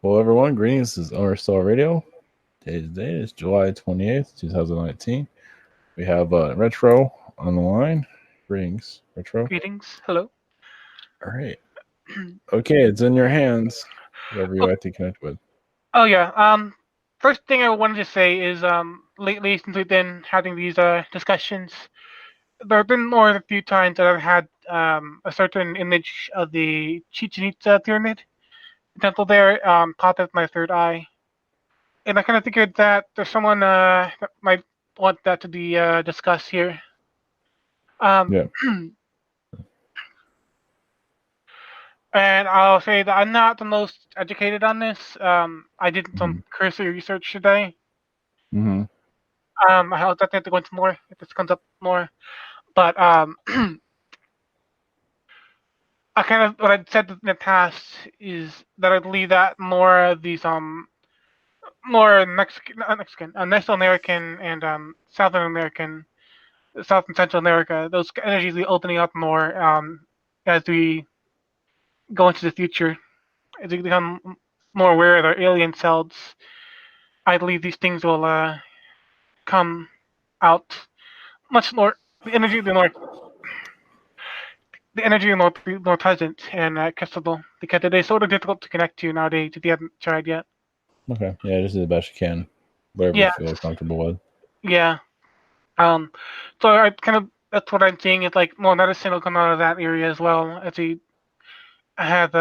Hello, everyone. Greetings. This is Interstellar Radio. Today's date is July 28th, 2019. We have Retro on the line. Greetings, Retro. Greetings. Hello. All right. Okay, it's in your hands. Whoever you Oh, like to connect with. oh yeah. First thing I wanted to say is lately since we've been having these discussions, there have been more than a few times that I've had a certain image of the Chichen Itza pyramid, the temple there, pop up my third eye, and I kind of figured that there's someone that might want that to be discussed here. Um, Yeah. and I'll say that I'm not the most educated on this. I did some Mm-hmm. cursory research today. Mm-hmm. I'll definitely have to go into more if this comes up more. But I kind of what I'd said in the past is that I believe that more of these more Mexican, Mesoamerican and Southern American, South and Central America, those energies are opening up more as we go into the future, as we become more aware of our alien selves. I believe these things will come out much more. The energy, the energy more present and accessible because it is sort of difficult to connect to nowadays if you haven't tried yet. Okay. Yeah, just do the best you can. Whatever you Yeah, feel comfortable with. yeah. Um, so I kind of that's what I'm seeing is like more medicine will come out of that area as well as we have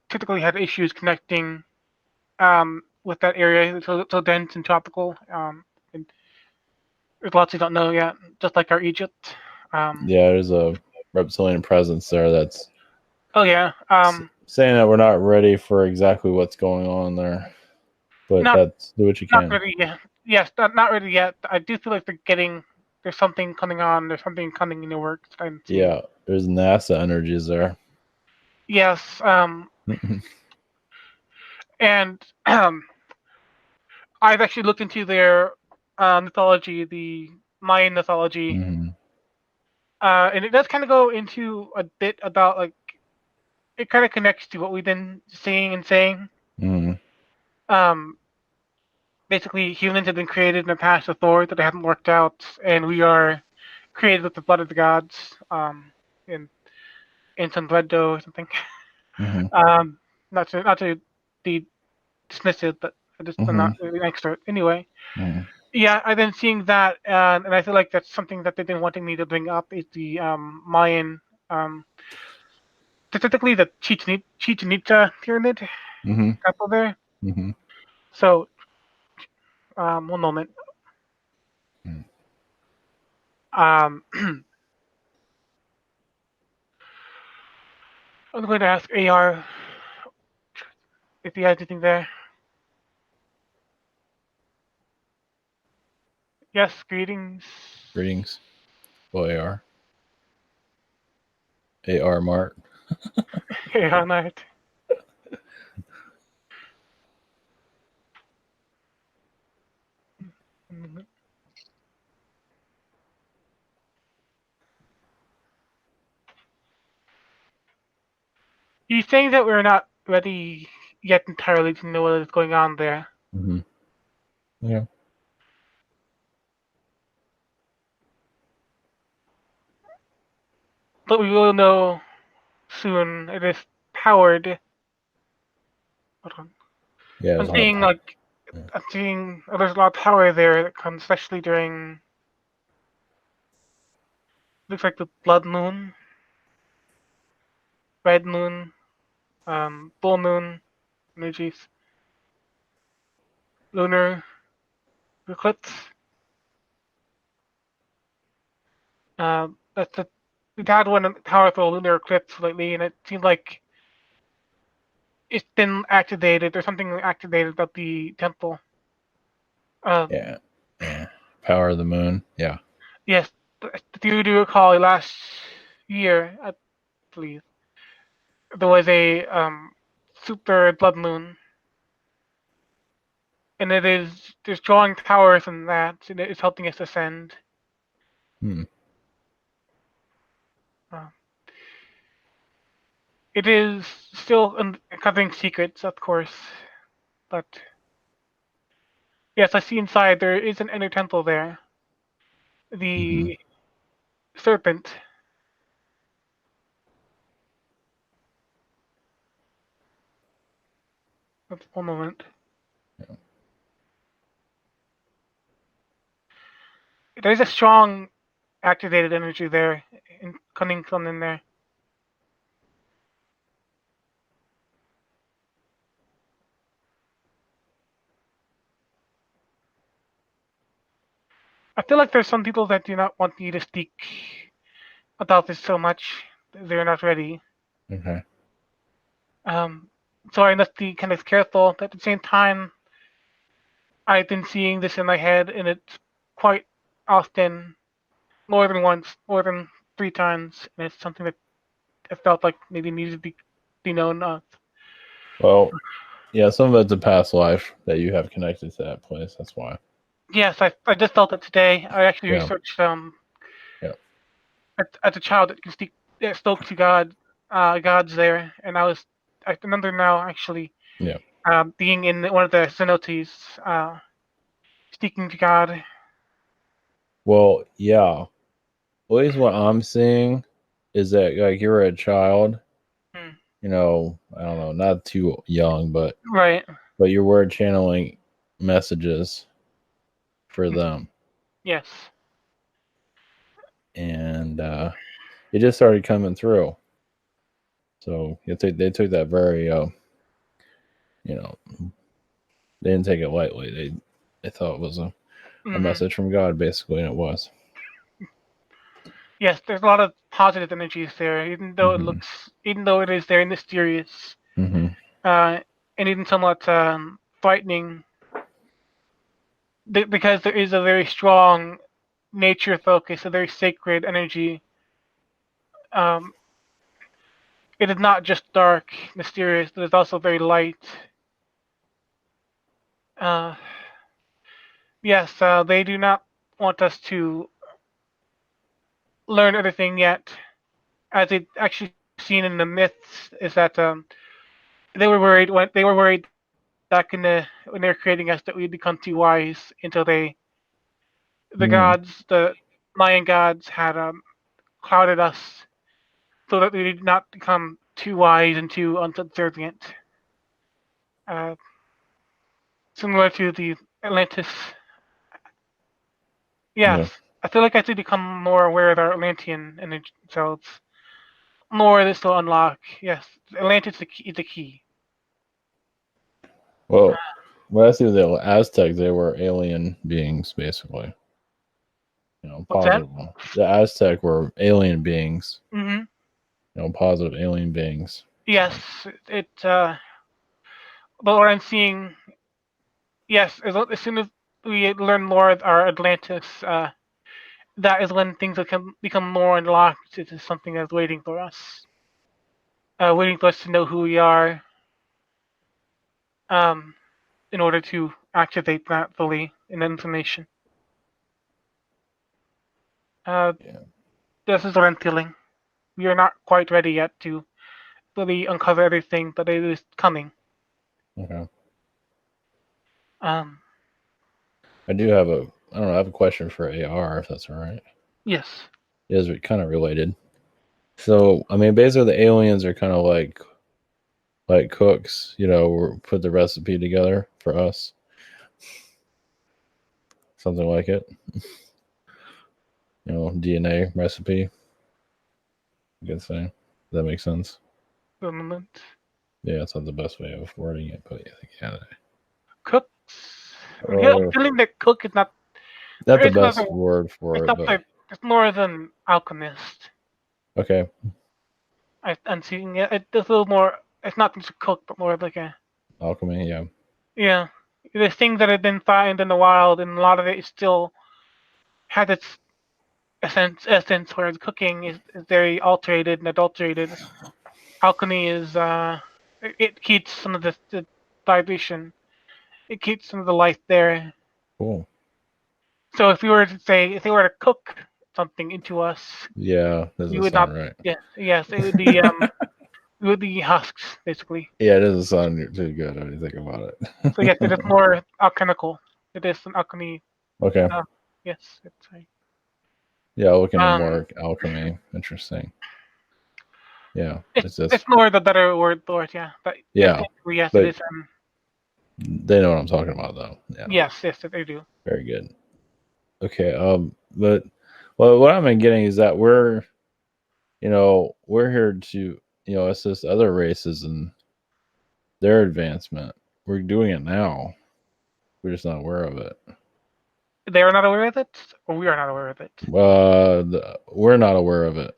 typically had issues connecting with that area. It's so dense and tropical. And there's lots you don't know yet, just like our Egypt. Um, Yeah, there's a reptilian presence there that's oh yeah. saying that we're not ready for exactly what's going on there. But Not that's do what you not can. really yet. Yes, not really yet. I do feel like there's something coming on. There's something coming in the works. I'm seeing. Yeah, there's NASA energies there. Yes. And I've actually looked into their mythology, the Mayan mythology, Mm-hmm. and it does kind of go into a bit about like it kind of connects to what we've been seeing and saying. Mm-hmm. Um, Basically, humans have been created in the past with Thor that they haven't worked out, and we are created with the blood of the gods. In some blood dough or something. Mm-hmm. Um, not to be dismissive, but I'm Mm-hmm. not really an expert. Anyway, Mm-hmm. yeah, I've been seeing that, and I feel like that's something that they've been wanting me to bring up is the Mayan, um, specifically the Chichen Itza pyramid Mm-hmm. temple there. Mm-hmm. So, one moment. Um, I'm going to ask AR if he has anything there. Yes, greetings. Greetings. Well, AR. AR Mart. AR Knight. He's saying that we're not ready yet entirely to know what is going on there. Mm-hmm. Yeah. But we will know soon. It is powered. Hold on. Yeah, there's I'm a lot of seeing power. like Yeah. I'm seeing there's a lot of power there that comes especially during looks like the blood moon, red moon, full moon energies, lunar eclipse. That's the we've had one powerful lunar eclipse lately, and it seems like it's been activated. There's something activated about the temple. Um, Yeah. Yeah. Power of the moon. Yeah. yes, do you recall last year, I believe, there was a super blood moon, and there's drawing power from that, and it is helping us ascend. Hmm. Uh, it is still uncovering secrets, of course. but yes, I see inside there is an inner temple there. Mm-hmm. The serpent. That's one moment. Yeah. There's a strong activated energy there, coming from in there. I feel like there's some people that do not want me to speak about this so much. They're not ready. Okay. Um, so I must be kind of careful. But at the same time, I've been seeing this in my head, and it's quite often, more than once, more than 3 times, and it's something that I felt like maybe needed to be known of. Well, yeah, some of it's a past life that you have connected to that place. That's why. Yes, I just felt it today. I actually Yeah. researched Yeah. as a child that can speak that spoke to gods there, and I remember now actually Yeah. being in one of the cenotes, speaking to God. Well, yeah. At least what I'm seeing is that like you're a child, Hmm. I don't know, not too young, but Right. you were channeling messages for Mhm. them. Yes. And it just started coming through. So they took that very you know, they didn't take it lightly. They thought it was a Hmm. message from God basically, and it was. Yes, there's a lot of positive energies there, Mm-hmm. even though it is very mysterious, Mm-hmm. uh, and even somewhat frightening, because there is a very strong nature focus, a very sacred energy. Um, it is not just dark, mysterious, but it's also very light. Uh, yes, they do not want us to learn everything yet, as it actually seen in the myths is that they were worried back in when they were creating us that we'd become too wise until Mm. the Mayan gods had clouded us so that we did not become too wise and too unsubservient. Uh, Similar to the Atlantis. Yeah. Yes, I feel like I should become more aware of our Atlantean energy selves. More of this will unlock. Yes, Atlantis is the key. Well, what I see with the Aztecs, they were alien beings basically. What's that? Positive one. The Aztec were alien beings. Hmm. Positive alien beings. So, Yes, but what I'm seeing, yes, as soon as we learn more of our Atlantis, that is when things will become more unlocked. It is something that's waiting for us to know who we are, um, in order to activate that fully in information. Uh, yeah. this is what I'm feeling. We are not quite ready yet to fully uncover everything, but it is coming. Okay. Um, I do have I don't know, I have a question for AR if that's all right. yes. It is kind of related. So, I mean, basically the aliens are kind of like cooks, put the recipe together for us. Something like it. DNA recipe, you could say. Does that make sense? For a moment. Yeah, it's not the best way of wording it, but I think yeah. Cooks. I'm Or feeling that cook is not. not There the is another. best word for It's it, not but the. It's more than alchemist. okay. I'm seeing it. It's a little more. It's not just a cook, but more like a. Alchemy, yeah. Yeah. The things that have been found in the wild, and a lot of it is still has its essence, whereas cooking is very alterated and adulterated. Alchemy is it keeps some of the vibration. It keeps some of the life there. Cool. So if they were to cook something into us, Yeah, we doesn't would sound not. right. Yeah, yes, it would be with the husks, basically. Yeah, it doesn't sound too good when you think about it. So yes, it is more alchemical. It is an alchemy. Okay. Uh, yes, it's a, Yeah, I'll look into um, more alchemy. Interesting. Yeah, it's it's just more the better word for it. Yeah, but yeah, technically, yes, it but is. they know what I'm talking about though. Yeah, Yes, they do. very good. Okay. But well, what I'm getting is that we're here to assist other races in their advancement. We're doing it now. We're just not aware of it. They are not aware of it, or we are not aware of it. We're not aware of it.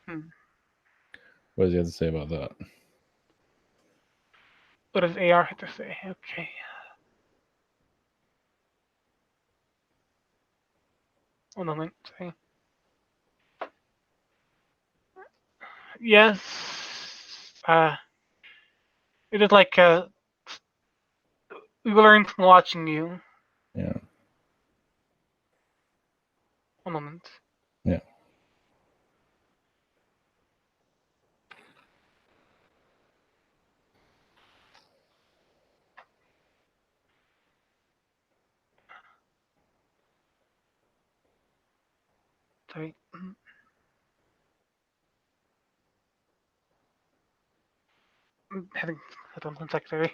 Hmm. What does he have to say about that? What does AR have to say? Okay. One moment. Sorry. Yes. Uh, it is like we learned from watching you. Yeah, One moment. yeah. Sorry. Having hold on 1 sec. Sorry.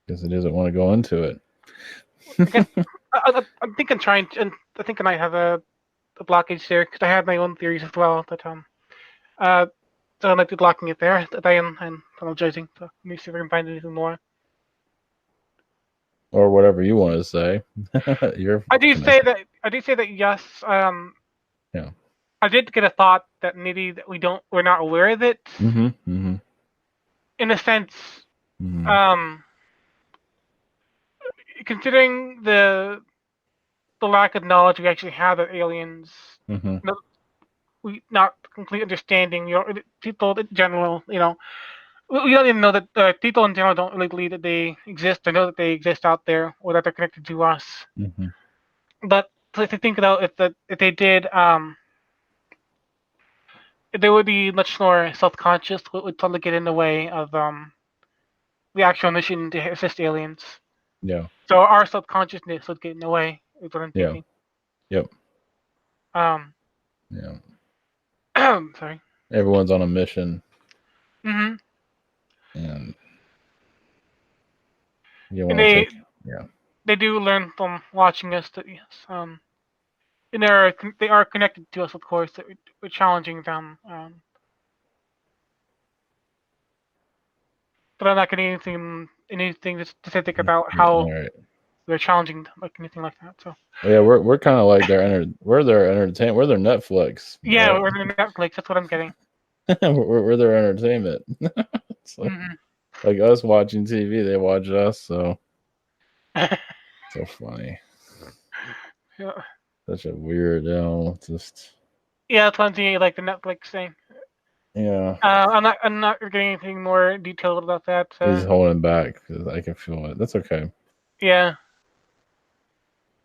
Because he doesn't want to go into it. I guess I'm thinking trying to, and I think I might have a blockage there because I had my own theories as well. But uh, so I might be blocking it there. That I am apologizing. So let me see if I can find anything more. Or whatever you want to say. Your connection. I do say that yes. Yeah. I did get a thought that maybe that we're not aware of it. Mm-hmm. Mm-hmm. In a sense, Mm-hmm. um, considering the lack of knowledge we actually have of aliens, Mm-hmm. no, we not complete understanding. People in general, we don't even know that people in general don't really believe that they exist or know that they exist out there or that they're connected to us. Mm-hmm. But if you think about if they did, they would be much more self-conscious. Would totally get in the way of the actual mission to assist aliens. Yeah. So our subconsciousness would get in the way. Is what I'm Yeah. thinking. Yep. Um, Yeah. sorry. Everyone's on a mission, hmm and you And want to take. Yeah. they do learn from watching us that yes, and they are connected to us, of course. That we're challenging them. But I'm not getting anything specific about Yeah. how All right. we're challenging them, like anything like that. So Well, yeah, we're kind of like we're their entertainment. We're their Netflix, yeah, right? we're in Netflix. That's what I'm getting. we're their entertainment. It's hmm like us watching TV. They watch us. So funny. yeah, Such a weirdo. Just that's one thing like the Netflix thing. yeah. I'm not getting anything more detailed about that. He's holding back because I can feel it. That's okay. Yeah.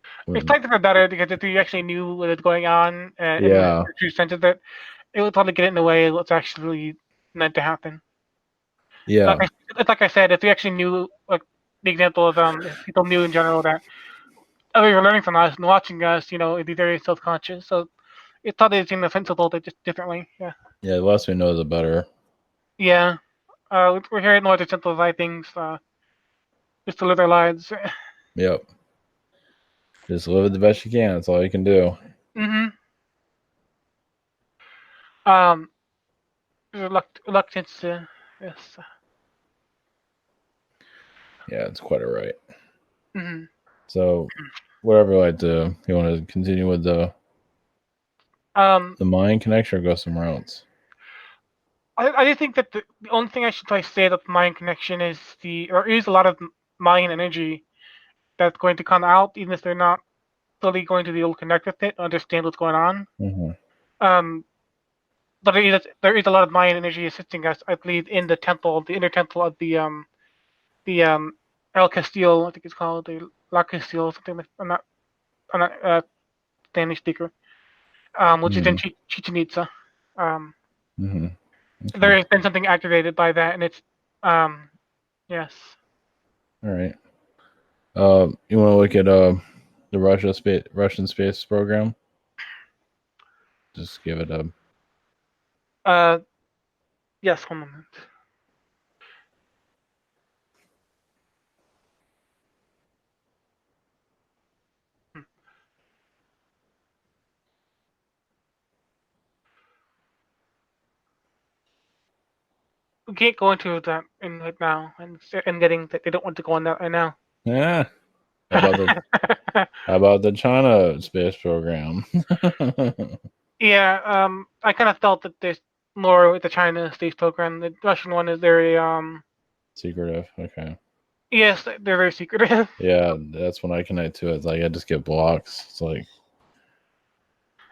It's When technically better because if you actually knew what was going on and the yeah, true sense of it, it would probably get in the way of what's actually meant to happen. Like yeah, I, it's like I said, if you actually knew, like the example of if people knew in general that oh, they were learning from us and watching us, it'd be very self-conscious. So it's probably seem sensible, but just differently. Yeah. yeah. The less we know, the better. Yeah. We're here in order to simplify things, just to live our lives. Yep. Just live it the best you can. That's all you can do. hmm Um, reluctance to yes. Yeah, it's quite alright. hmm So whatever you like to, you want to continue with Um, the Mayan connection or go somewhere else? I do think that the only thing I should probably say about the Mayan connection is or is a lot of Mayan energy that's going to come out, even if they're not fully going to be able to connect with it, understand what's going on. Mm-hmm. Um, but there is a lot of Mayan energy assisting us, I believe, in the inner temple of the El Castillo, I think it's called the La Castillo, something like I'm not Danish speaker, which is in Chichen Itza. Mm-hmm. Okay. There has been something activated by that, and it's yes. All right. You want to look at the Russian space program? Just give it a. Yes, one moment. We can't go into that in right now, and getting that they don't want to go on that right now. Yeah. How about the China space program? Yeah, I kind of felt that there's more with the China space program. The Russian one is very Secretive. Okay. yes, they're very secretive. Yeah, that's when I connect to it. It's like I just get blocks. It's like.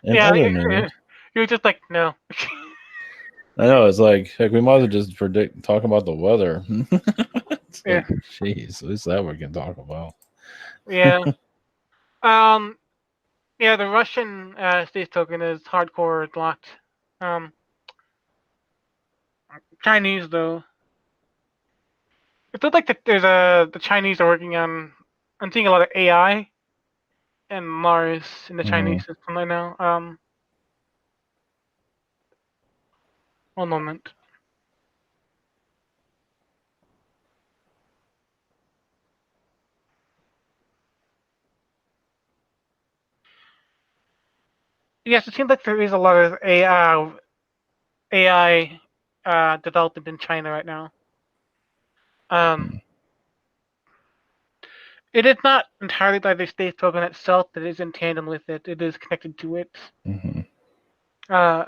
In Yeah, other news, you're just like no. I know it's like heck. We might as well just talk about the weather. It's Yeah, like, jeez, at least that we can talk about. yeah. Um, yeah, the Russian space token is hardcore blocked. Um, Chinese though, it looks like that there's the Chinese are working on. I'm seeing a lot of AI and Mars in the Mm-hmm. Chinese system right now. One moment. Yes, it seems like there is a lot of AI development in China right now. Um, it is not entirely by the space program itself that is in tandem with it. It is connected to it. Mm-hmm. Uh,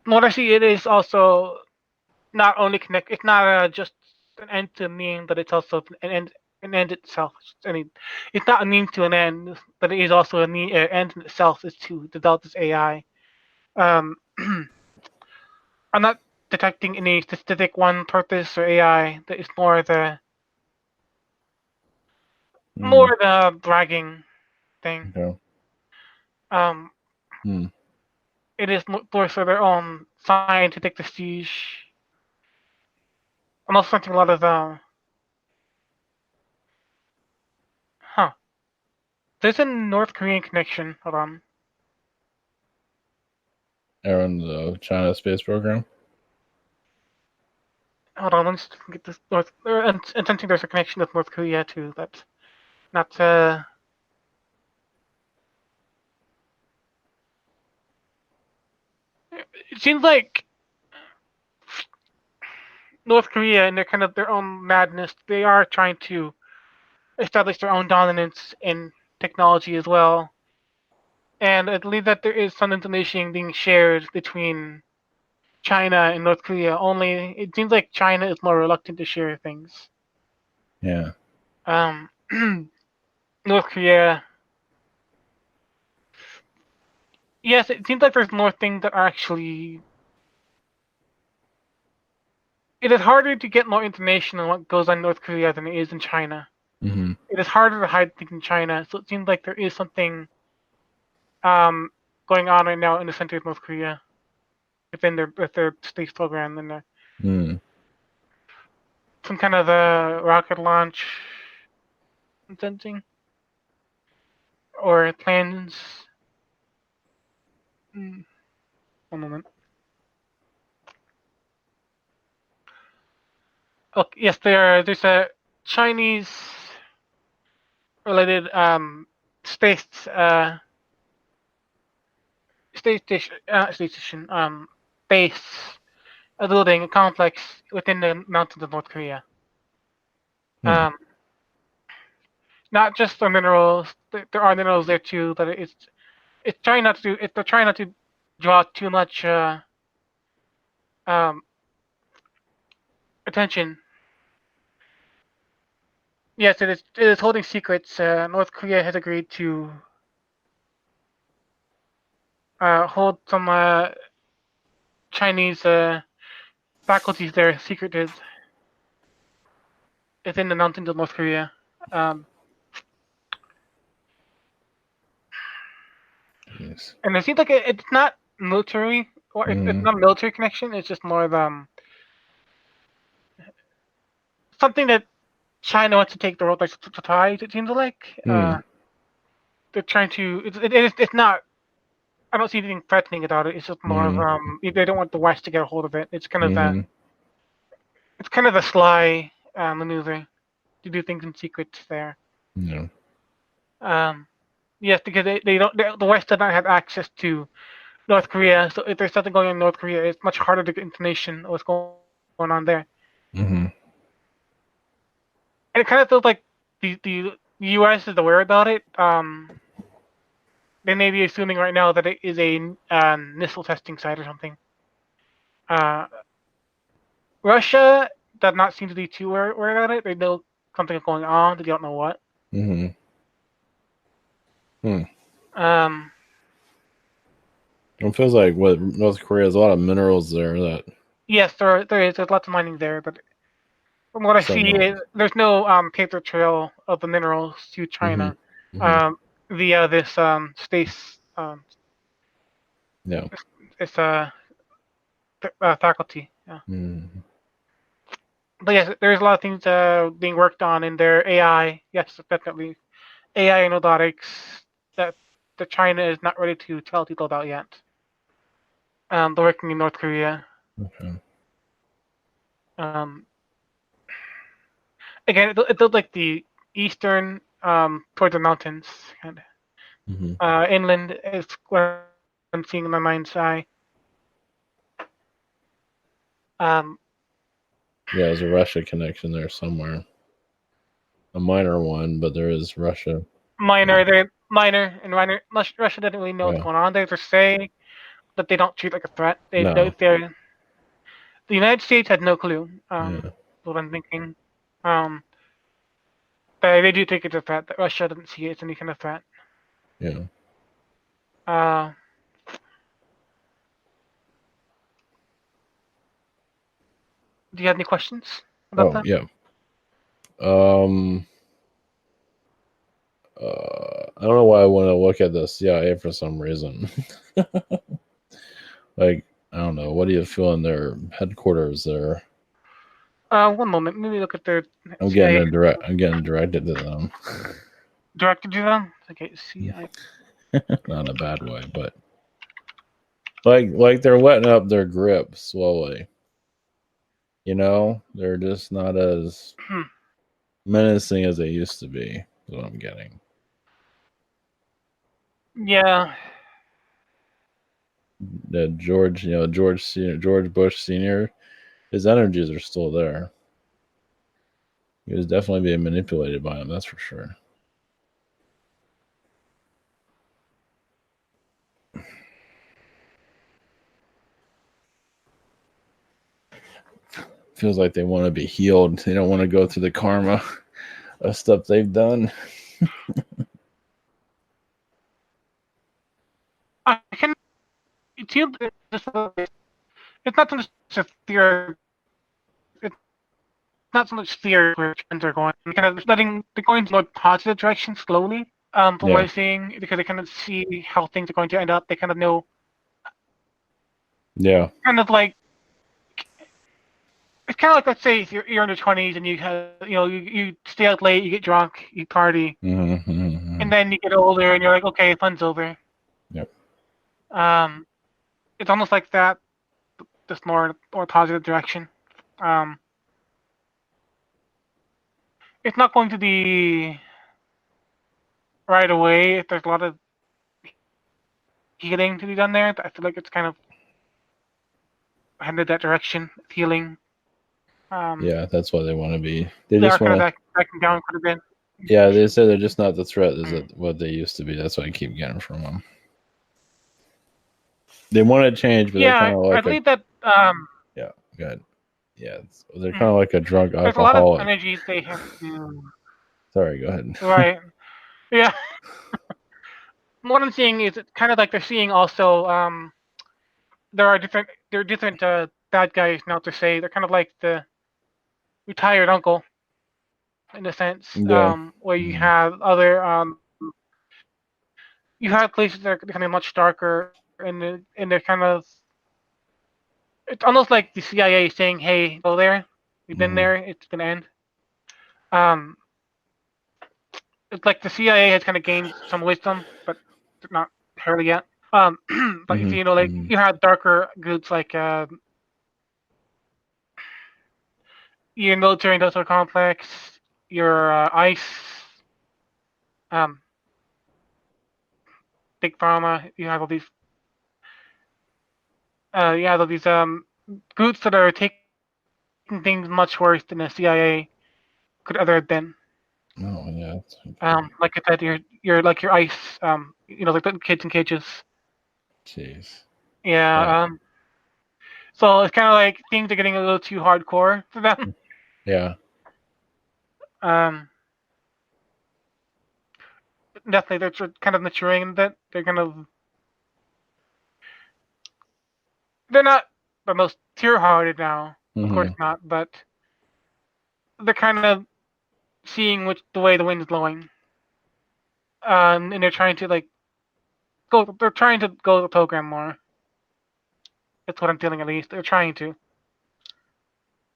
what I see, it is also not only connect. It's not just an end to a mean, but it's also an end itself. I mean, it's not a means to an end, but it is also an end in itself is to develop this AI. Um, I'm not detecting any specific one purpose or AI. That is Mm-hmm. more the bragging thing. Okay. Um, Hmm. it is more for their own scientific prestige. I'm also thinking a lot of huh. There's a North Korean connection. Hold on. Aaron, the China space program. Hold on, let's get this North. And sensing there's a connection with North Korea too. That's not. It seems like North Korea, in their kind of their own madness, they are trying to establish their own dominance in technology as well. And I believe that there is some information being shared between China and North Korea. Only it seems like China is more reluctant to share things. Yeah. Um, North Korea. Yes, it seems like there's more things that are actually. It is harder to get more information on what goes on in North Korea than it is in China. Mm-hmm. It is harder to hide things in China, so it seems like there is something um, going on right now in the center of North Korea within their space program and Mm. some kind of a rocket launch something or plans. One moment. Okay, yes, there's a Chinese related space space station base, a building, a complex within the mountains of North Korea. Hmm. Um, not just the minerals. There are minerals there too, but it's trying not to. They're trying not to draw too much um, attention. Yes, it is. It is holding secrets. North Korea has agreed to hold some Chinese faculties there secreted within the mountains of North Korea. Um, Nice. And it seems like it's not military, or it's not a military connection. It's just more of something that China wants to take the road like to ties. It seems like they're trying to. It's not. I don't see anything threatening about it. It's just more of they don't want the West to get a hold of it. It's kind of that. It's kind of a sly maneuver to do things in secret there. Yeah. Yes, because they don't. The West does not have access to North Korea, so if there's something going on in North Korea, it's much harder to get information of what's going on there. And it kind of feels like the U.S. is aware about it. They may be assuming right now that it is a missile testing site or something. Russia does not seem to be too worried about it. They know something is going on. They don't know what. It feels like what North Korea has a lot of minerals there that. Yes, there is. There's lots of mining there, but from what I see, there's no paper trail of the minerals to China via this space. It's faculty. Yeah. But yes, there's a lot of things being worked on in their AI. Yes, definitely. AI and robotics that China is not ready to tell people about yet. They're working in North Korea. Again, it looks like the eastern towards the mountains, kind of. Inland is what I'm seeing in my mind's eye. Yeah, there's a Russia connection there somewhere. A minor one, but there is Russia. Minor. Russia doesn't really know what's going on there. They say that they don't treat it like a threat. The United States had no clue. What I'm thinking. But they do take it as a threat. That Russia doesn't see it as any kind of threat. Yeah. Do you have any questions about that? Yeah. I don't know why I want to look at the CIA for some reason. Like, I don't know. What do you feel in their headquarters there? 1 moment. Maybe look at their. I'm getting directed to them. Directed to them? Okay. CIA. Not in a bad way, but like they're letting up their grip slowly. You know, they're just not as menacing as they used to be. Is what I'm getting. Yeah. That George Bush Senior, his energies are still there. He was definitely being manipulated by him, that's for sure. Feels like they want to be healed. They don't want to go through the karma of stuff they've done. It's not so much a fear. It's not so much fear where trends are going. Kind of they're going in a more positive direction slowly. From what I'm seeing, because they kind of see how things are going to end up. They kind of know. Yeah. Kind of like. It's kind of like, let's say if you're in your 20s and you have, you stay out late, you get drunk, you party, and then you get older and you're like, okay, fun's over. Yep. It's almost like that, just more positive direction. It's not going to be right away. If there's a lot of healing to be done there, I feel like it's kind of headed that direction, healing. Yeah, that's what they want to be. They just want to backing down quite a bit. Yeah, they say they're just not the threat as what they used to be. That's what I keep getting from them. They want to change, but they're kind of like I believe that. Yeah, good. Yeah, they're kind of like a drunk alcoholic. There's a lot of energies they have to. Sorry, go ahead. Right. Yeah. What I'm seeing is it's kind of like they're seeing also. There are different bad guys now to say. They're kind of like the retired uncle, in a sense, where you have other you have places that are kind of much darker, and they're kind of. It's almost like the CIA saying, "Hey, go there. We've been there. It's gonna end." Um, it's like the CIA has kind of gained some wisdom, but not entirely yet. But if like you have darker groups like your military industrial complex, your ICE, um, big pharma. You have all these groups that are taking things much worse than the CIA could ever have been. Oh yeah. Like I said, you're like your ICE, like the kids in cages. Jeez. Yeah. So it's kind of like things are getting a little too hardcore for them. Yeah. Definitely, they're kind of maturing in that. They're not the most tear-hearted now, of course not, but they're kind of seeing the way the wind is blowing, and they're trying to go. They're trying to go the program more. That's what I'm feeling, at least. They're trying to.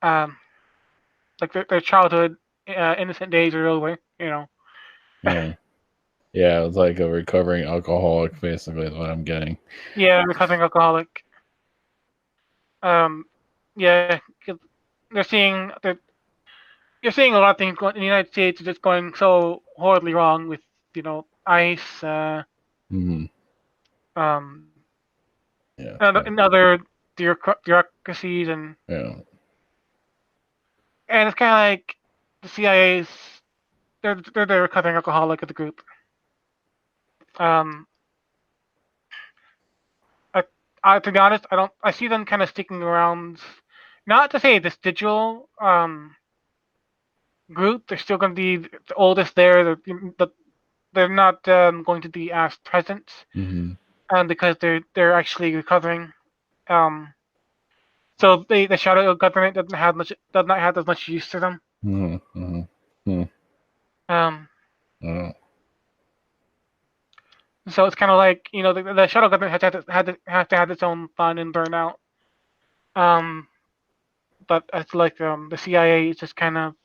Um, like their childhood, innocent days are over. Yeah. Yeah, it's like a recovering alcoholic, basically, is what I'm getting. Yeah, recovering alcoholic. Yeah, 'cause you're seeing a lot of things in the United States are just going so horribly wrong with ICE, Yeah. and other bureaucracies, and Yeah. it's kind of like the CIA's they're the recovering alcoholic of the group. Um, to be honest, I see them kind of sticking around. Not to say this digital group, they're still going to be the oldest there. They're not going to be as present, because they're actually recovering. So the shadow government does not have as much use to them. So it's kind of like the shadow government has to have its own fun and burnout. But it's like the CIA is just kind of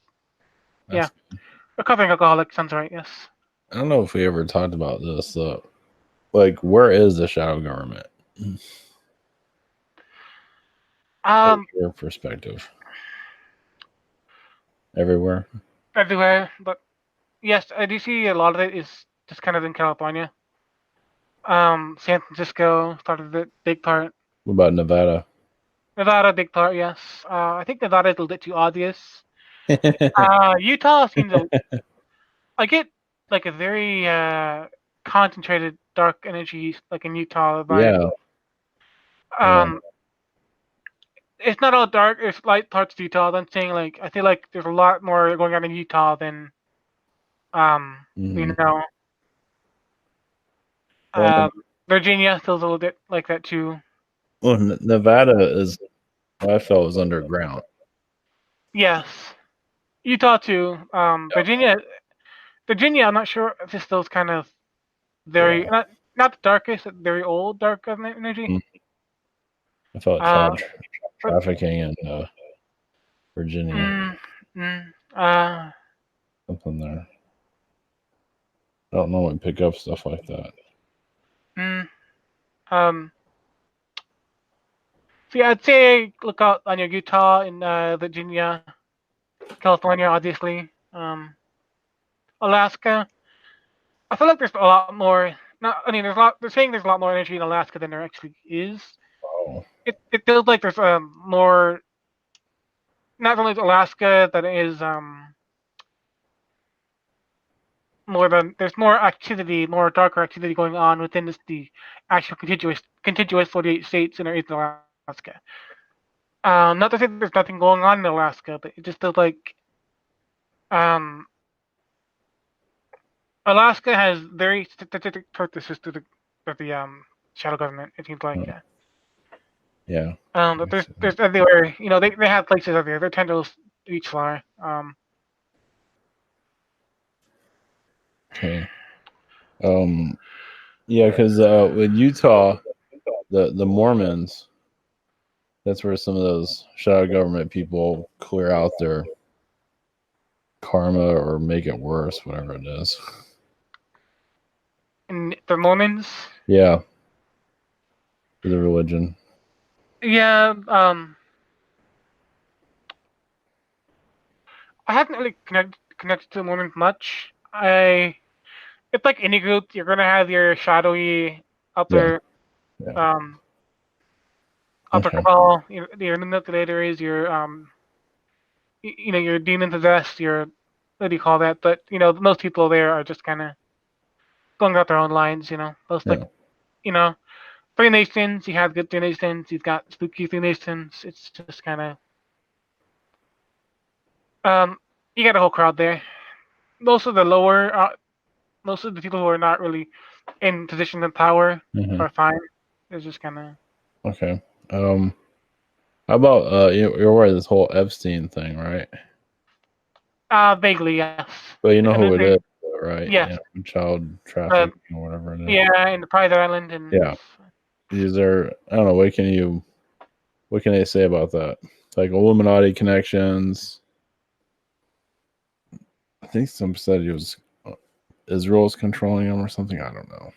recovering alcoholic. Sounds right. Yes. I don't know if we ever talked about this. Like, where is the shadow government? From your perspective, everywhere. Everywhere, but yes, I do see a lot of it is just kind of in California. San Francisco started a big part. What about Nevada? Nevada, big part. Yes. I think Nevada is a little bit too obvious. Utah seems I get like a very concentrated dark energy, like in Utah vibe. It's not all dark. It's light parts of Utah. I'm saying I feel like there's a lot more going on in Utah than Virginia feels a little bit like that too. Well, Nevada is, I felt, was underground. Yes, Utah too. Virginia, I'm not sure if it's those kind of very not the darkest, but very old dark energy. I felt child trafficking in Virginia. Something there. I don't normally pick up stuff like that. So yeah, I'd say look out on your Utah and Virginia, California, obviously. Alaska. I feel like there's a lot more. They're saying there's a lot more energy in Alaska than there actually is. Oh. It feels like there's more. Not only Alaska, that is there's more activity, more darker activity going on within the actual contiguous 48 states in Alaska. Not to say there's nothing going on in Alaska, but it just feels like Alaska has very specific purposes to the shadow government. It seems like. Yeah. But there's everywhere. They have places everywhere. Their tendrils each fly. Okay. Yeah, because with Utah, the Mormons, that's where some of those shadow government people clear out their karma or make it worse, whatever it is. And the Mormons. Yeah, for the religion. Yeah. I haven't really connected to the Mormons much. It's like any group. You're gonna have your shadowy Yeah, upper yeah. um upper Okay. cabal. Your manipulators. Your demon possessed. Your what do you call that? But most people there are just kind of going out their own lines. Those Yeah. you know Three Nations. You have good Three Nations. You've got spooky Three Nations. It's just kind of you got a whole crowd there. Most of the lower, most of the people who are not really in position of power Hmm. are fine. It's just kind of Okay. How about you're aware of this whole Epstein thing, right? vaguely yes. But you know And who it they, is, right? yes, Child uh, trafficking or whatever it is. yeah, in the private island and Yeah. Is there? I don't know. What can they say about that? Like Illuminati connections. I think some said he was Israel's controlling him or something. I don't know.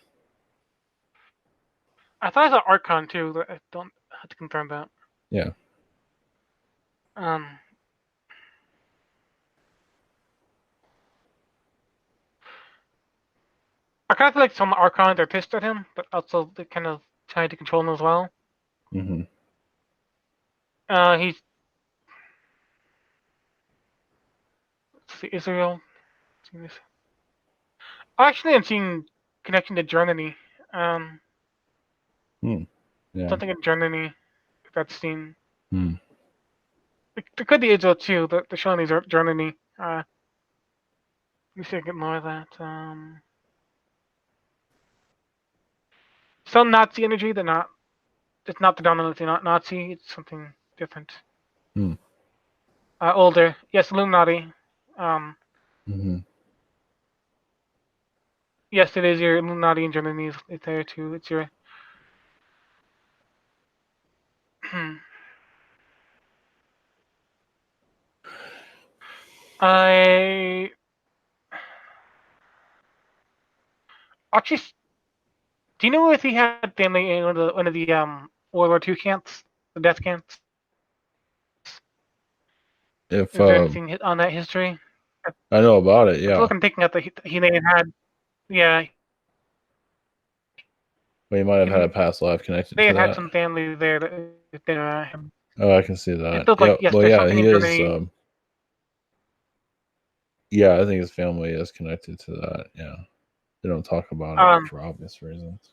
I thought it was an Archon too. But I don't have to confirm that. Yeah. Um, I kind of feel like some Archons are pissed at him, but also they kind of trying to control him as well. Hmm. He's let's see, Israel. Actually, I'm seeing connection to Germany. Um, Hmm. Yeah. something in Germany that's seen. Hmm. It could be Israel too. The showing is Germany. Let me see if I can get more of that. Some Nazi energy. They're not. It's not predominantly not Nazi. It's something different. Hmm. Older. Yes, Illuminati. Um, Hmm. yes, it is your Illuminati in Germany. It's there too. It's your. I actually. Do you know if he had family in one of the World War II camps, the death camps? If Is there anything on that history? I know about it, I feel yeah. like I'm thinking that he may have had. Yeah, Well, you might have he had a past life connected may to have had that. some family there that him. Oh, I can see It that. feels Yeah. like yes, Well, there's yeah, something he in is. Germany. Yeah, I think his family is connected to that. Yeah. They don't talk about it Um, for obvious reasons.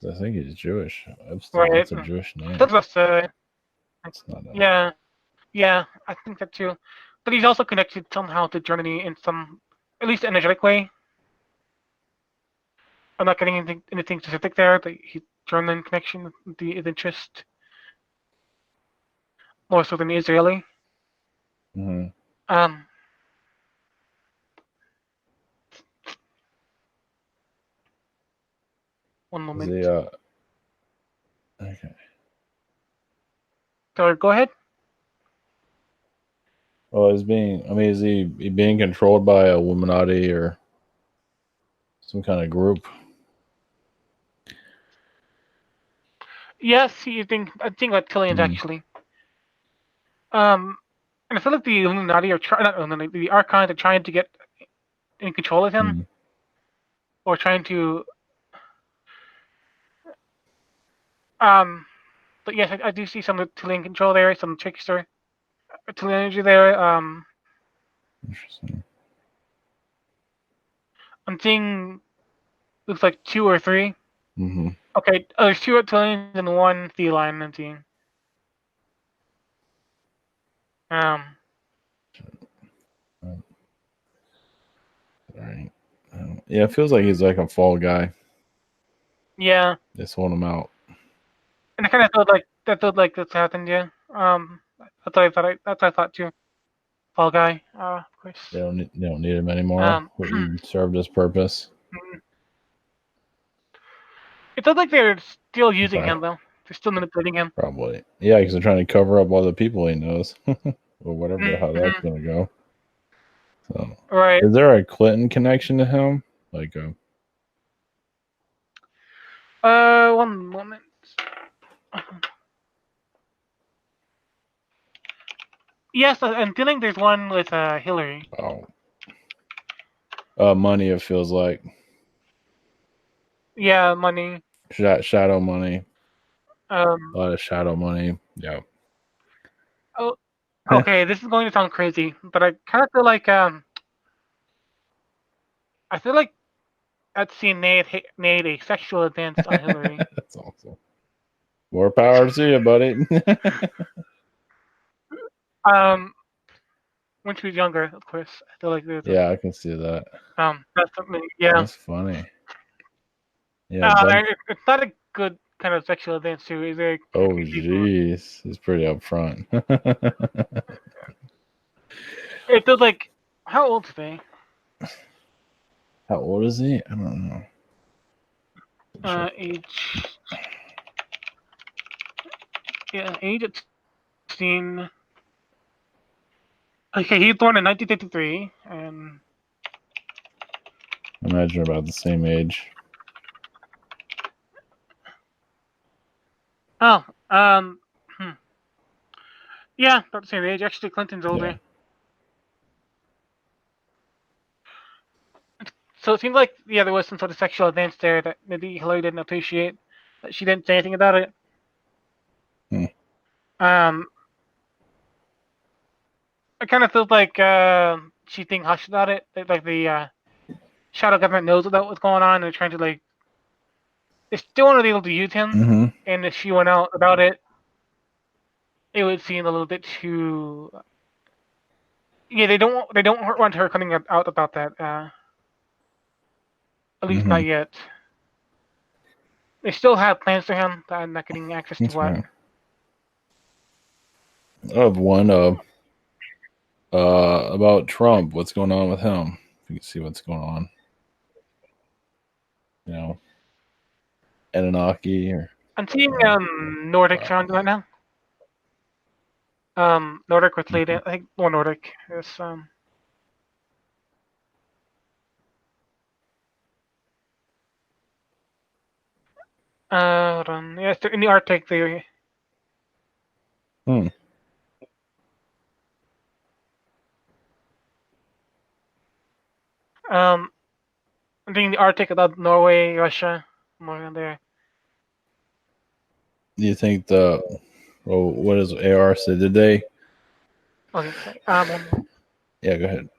I think he's Jewish. Epstein. right. That's a Jewish name. That's It's not a. yeah, yeah. I think that too. But he's also connected somehow to Germany in some, at least energetic way. I'm not getting anything specific there. The German connection, the interest more so than the Israeli. Hmm. Um, one Is he? moment. Okay. So go ahead. Well, is being. I mean, is he being controlled by a Illuminati or some kind of group? Yes, I think about Killian's Hmm. actually. Um, and I feel like the Illuminati are not Illuminati, the Archons are trying to get in control of him, Hmm. or trying to. Um, but yes, I do see some Tillian control there, some trickster Tillian energy there. Interesting. I'm seeing looks like two or three. Hmm. Okay, there's two reptilians and one feline I'm seeing. Um, Right. Yeah, it feels like he's like a fall guy. yeah, They sold him out. and I kind of felt like that's happened. Yeah. That's what I thought. That's what I thought too. fall guy, of course. They don't need him anymore. He served his purpose. It looks like they're still using Okay. him though. They're still manipulating him. Probably. Yeah, because they're trying to cover up all the people he knows. Or whatever how that's Mm-hmm. gonna go. So Right. is there a Clinton connection to him? Like One moment. Yes, I'm feeling there's one with Hillary. money it feels like. Yeah, money. Shadow money. Um. A lot of shadow money. Yeah. Oh, okay. This is going to sound crazy, but I kind of feel like I feel like I'd seen made a sexual advance on Hillary. That's awesome. More power to you, buddy. Um, when she was younger, of course. I feel like there's Yeah, I can see that. definitely, yeah. That's funny. Yeah, It's not a good kind of sexual advance too. Is there? oh jeez, he's pretty upfront. It feels like how old is they? How old is he? I don't know. Age. Yeah, age at 16. Okay, he was born in 1953, and Imagine about the same age. oh, yeah, about the same age. Actually, Clinton's older. Yeah. So it seems like there was some sort of sexual advance there that maybe Hillary didn't appreciate. That she didn't say anything about it. It kind of feels like she being hushed about it. Like the shadow government knows about what's going on and they're trying to like. They still want to be able to use him, and if she went out about it, it would seem a little bit too. Yeah, they don't want her coming out about that. At least not yet. They still have plans for him, but I'm not getting access to what. Right. I have one about Trump. What's going on with him? If you can see what's going on. You know, Anunnaki or I'm seeing Nordic around right now. Nordic with lead. I think more Nordic is hold on. Yes, they're in the Arctic theory. Hmm. I'm thinking the Arctic about Norway, Russia, more in there. Do you think what does AR say? Did they? Okay, sorry. Yeah, go ahead.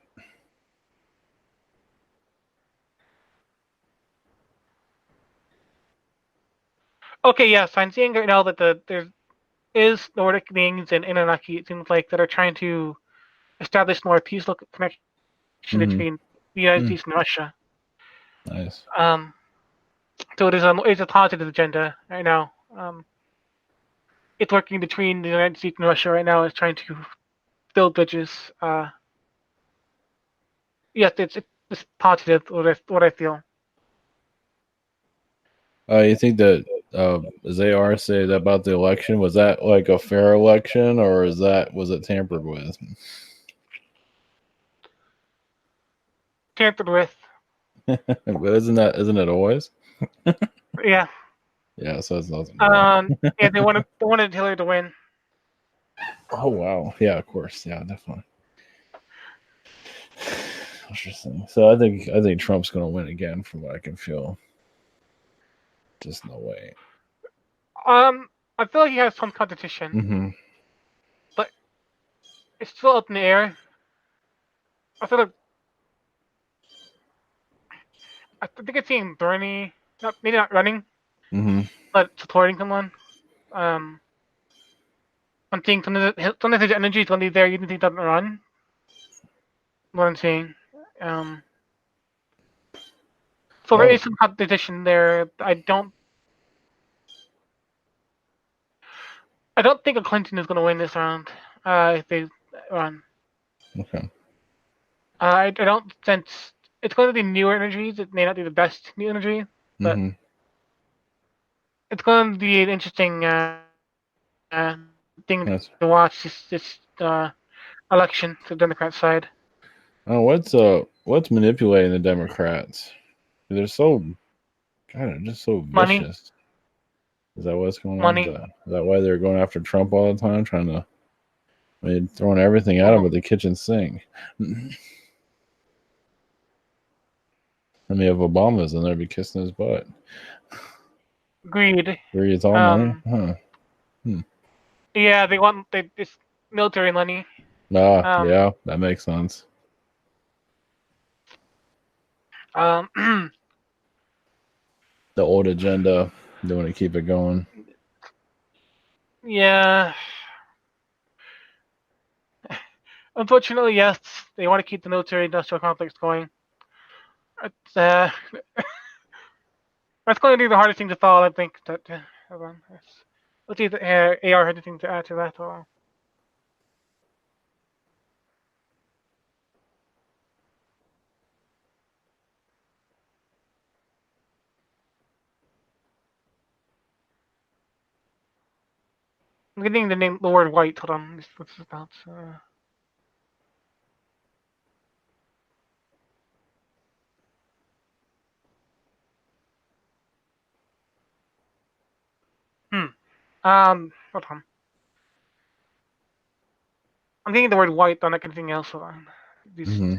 Okay, yes, I'm seeing right now that there is Nordic beings and Anunnaki. It seems like that are trying to establish more peaceful connection between the United States and Russia. Nice. So it's a positive agenda right now. It's working between the United States and Russia right now. It's trying to build bridges. Yes, it's positive. What I feel. You think that as AR say that about the election? Was that like a fair election, or was it tampered with? Tampered with. But isn't it always? Yeah. Yeah, so it's nothing. Yeah, they wanted Hillary to win. Oh wow. Yeah, of course. Yeah, definitely. Interesting. So I think Trump's gonna win again from what I can feel. Just no way. I feel like he has some competition, but it's still up in the air. I feel like I think it's seeing Bernie, maybe not running, but supporting someone. I'm seeing sometimes his energy is only there even if he doesn't run. What I'm seeing. So there is some competition there. I don't think a Clinton is going to win this round if they run. Okay. I don't sense it's going to be newer energies. It may not be the best new energy, but Mm-hmm. it's going to be an interesting thing to That's. watch. This election to the Democrat side. Oh, what's manipulating the Democrats? They're so kind of just so Money, vicious. Is that what's going on? money. Is that why they're going after Trump all the time, trying to, I mean, throwing everything at him Oh, but the kitchen sink? I mean, if Obama's in there, be kissing his butt. greed. Where it's all money? Um, Huh. Hmm. yeah, they want this military money. Ah, Um, yeah, that makes sense. um, The old agenda, they want to keep it going. yeah. Unfortunately, yes, they want to keep the military-industrial complex going. It's, that's going to be the hardest thing to solve, I think. That hold on. Let's see if AR had anything to add to that. Or, I'm getting the word white. Hold on. What's this about? Hmm. Hold on. I'm getting the word white on like anything else. Hold on. These. Hmm.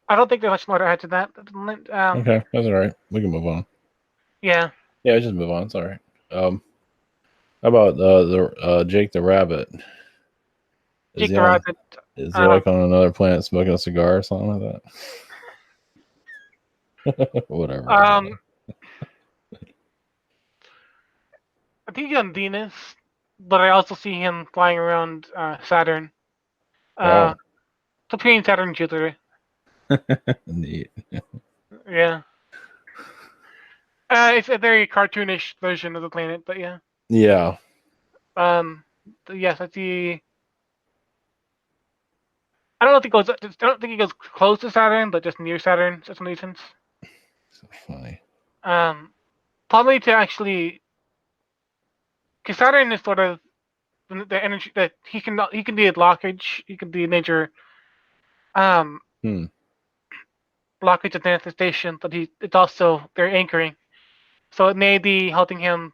I don't think there's much more to add to that. Okay, that's all right. We can move on. Yeah. Yeah, just move on. It's all right. How about the Jake the Rabbit? Is Jake he the on? Rabbit. Is he Um. like on another planet smoking a cigar or something like that? Whatever. Um. I think he's on Venus, but I also see him flying around Saturn. Uh. Oh, Between Saturn and Jupiter. neat. Yeah. It's a very cartoonish version of the planet, but yeah. Yeah. Um, yes, I see. I don't know if he goes. I don't think he goes close to Saturn, but just near Saturn for some reasons. So funny. Um, Probably to actually, because Saturn is sort of the energy that he can be a blockage. He can be a major um Hmm. blockage of manifestation, but it's also very anchoring. So it may be helping him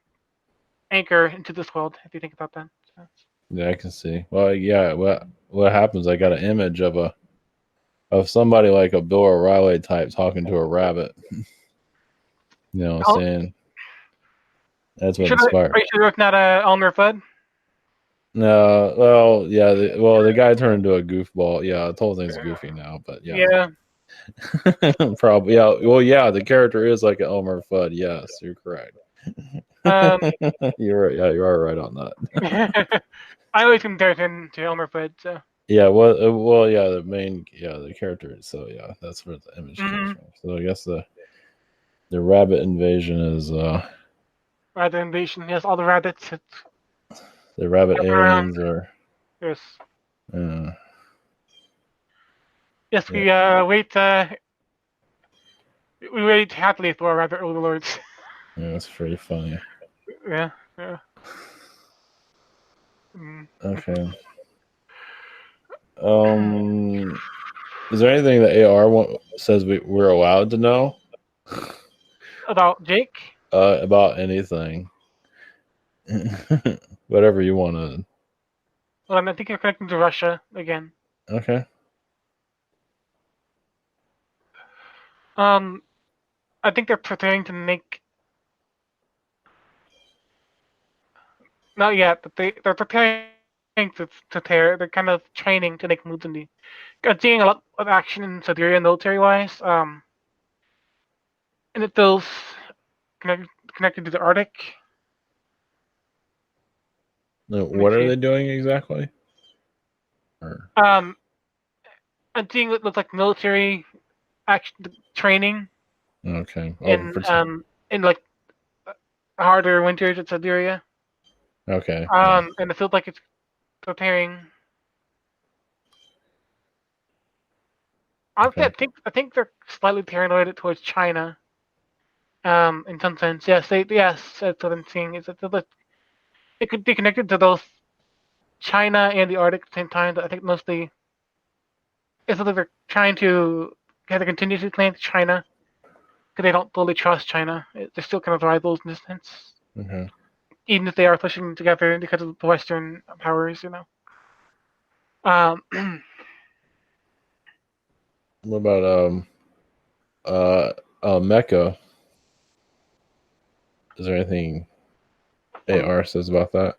anchor into this world if you think about that. So, Yeah, I can see. Well, yeah. What happens? I got an image of somebody like a Bill O'Reilly type talking to a rabbit. You know what I'm oh, saying? That's you what sure? Are inspired. you sure it's not Elmer Fudd? No, well, yeah. The guy turned into a goofball. Yeah, the whole thing's goofy now, but yeah, Yeah. probably. Yeah, well, yeah. The character is like an Elmer Fudd. Yes, you're correct. Um, You're right. Yeah, you are right on that. I always compare him to Elmer Fudd. So. Yeah, yeah. The character. So yeah, that's where the image comes Mm-hmm. from. So I guess the rabbit invasion is Rabbit invasion. Yes, all the rabbits. It's the rabbit jumping around. aliens are. Yes. Uh, Yes, yeah, we wait happily for our rabbit overlords. yeah, that's pretty funny. Yeah. Yeah. Mm. Okay. Is there anything that AR says we're allowed to know About Jake. about anything? Whatever you want to. Well, I think you're connecting to Russia again. Okay. Um, I think they're preparing to make. Not yet, but they're preparing to tear. They're kind of training to make moves in the. I'm seeing a lot of action in Siberia military wise. And it feels connected to the Arctic. Now, Let me what are see. they doing exactly? Or Um, I'm seeing it looks like military action training Okay. Oh, in like harder winters in Siberia. okay. Yeah. And it feels like it's preparing. Honestly, Okay. I think they're slightly paranoid towards China. In some sense, yes, that's what I'm seeing. Is that it could be connected to both China and the Arctic at the same time. But I think mostly it's that they're trying to kind of continuously claim to China because they don't fully trust China. They're still kind of rivals in this sense, Okay. even if they are pushing together because of the Western powers, you know. Um, What about uh Mecca? Is there anything one, AR says about that?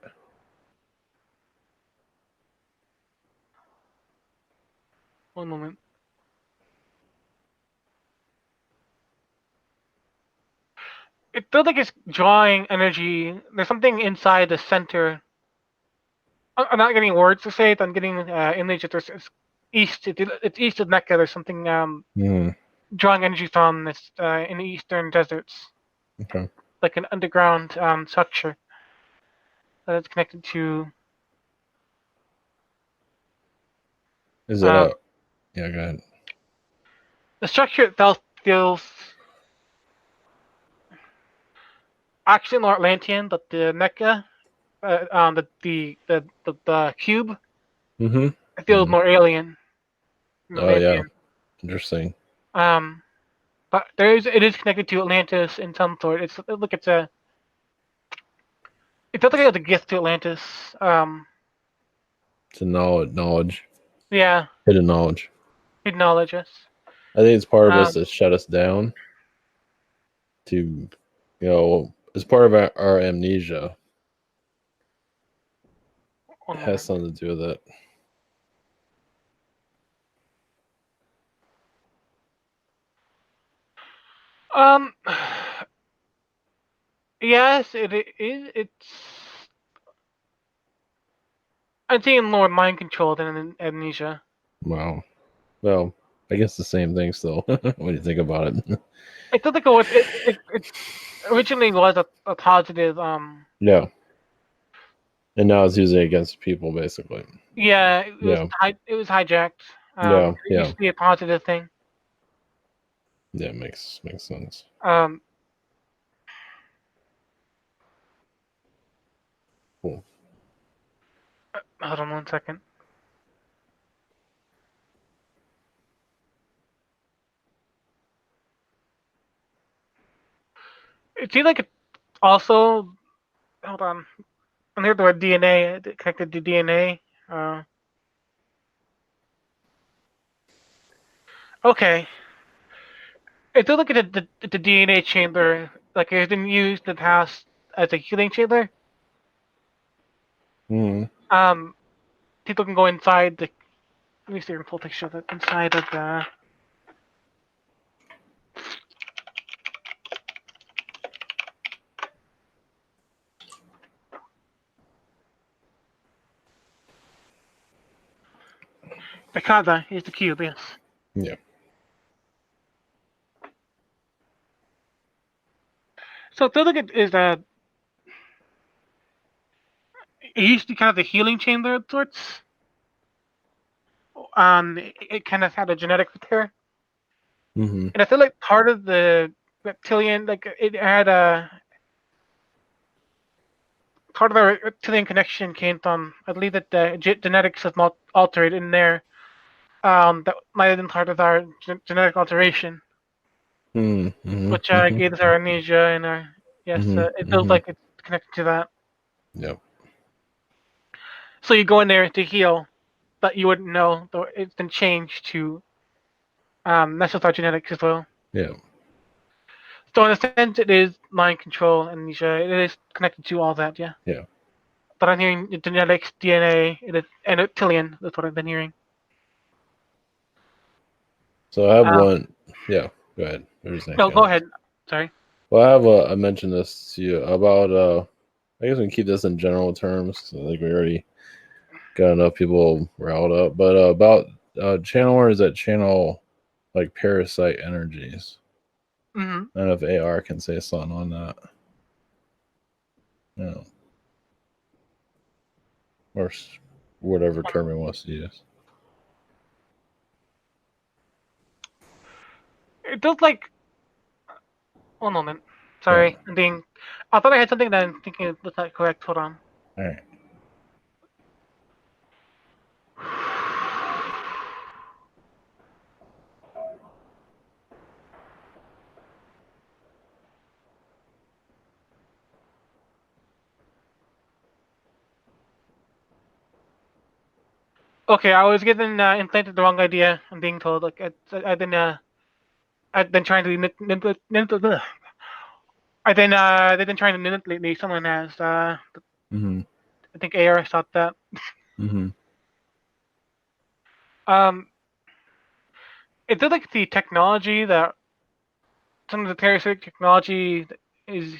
one moment. It feels like it's drawing energy. There's something inside the center. I'm not getting words to say it. I'm getting image. It's east. It's east of Mecca. There's something Hmm. drawing energy from this in the eastern deserts, Okay. like an underground structure that is connected to. Is it Um, a yeah, go ahead. the structure itself feels actually more Atlantean, but the Mecca, the cube, Mm-hmm. it feels Mm-hmm. more alien and Oh yeah. Atlantean. Interesting. Um, but it is connected to Atlantis in some sort. It feels like it was a gift to Atlantis. It's a knowledge. Yeah, Hidden knowledge. hidden knowledge. Yes. I think it's part of us Um, to shut us down to it's part of our amnesia. one It has moment. something to do with it. Um, yes, it is. I'm seeing more mind control than amnesia. Wow. Well, I guess the same thing still. When you think about it. I feel like it originally was a positive. Yeah. And now it's using it against people basically. Yeah, Yeah. it was hijacked. Yeah. It used Yeah. to be a positive thing. Yeah, makes sense. Um, Cool. hold on 1 second. It seems like it also. Hold on. I heard the word DNA connected to DNA. Uh, okay. It does look at the DNA chamber, like it's been used in the past as a healing chamber. Mm-hmm. Um, People can go inside the. Let me see a full picture of it inside of the Kada is the cube. Yes. Yeah. So the look at is that it used to be kind of the healing chamber of sorts. It kind of had a genetic repair, Mm-hmm. and I feel like part of the reptilian, like it had a part of the reptilian connection came from. I believe that the genetics was altered in there. That might have been part of our genetic alteration, Mm-hmm. which Mm-hmm. gave us our amnesia and our yes. It Mm-hmm. feels Mm-hmm. like it's connected to that. Yep. So you go in there to heal, but you wouldn't know. Though it's been changed to mess with our genetics as well. Yeah. So in a sense, it is mind control, amnesia. It is connected to all that, yeah. Yeah. But I'm hearing genetics, DNA, and reptilian. That's what I've been hearing. So I have Um, one. Yeah. Go ahead. What are you saying? no, Go go ahead. ahead. Sorry. Well, I have I mentioned this to you about I guess we can keep this in general terms. I think we already got enough people riled up. But about channelers that channel like parasite energies. Mm-hmm. I don't know if AR can say something on that. No. Or whatever term he wants to use. It does like. One moment. Sorry, I'm being. I thought I had something that I'm thinking was not correct. Hold on. All right. Okay, I was getting implanted the wrong idea. I'm being told like I've been trying to I've been they've been trying to manipulate me. Someone has Mm-hmm. I think AR thought that. Mm-hmm. Um, it did like the technology that some of the parasitic technology that is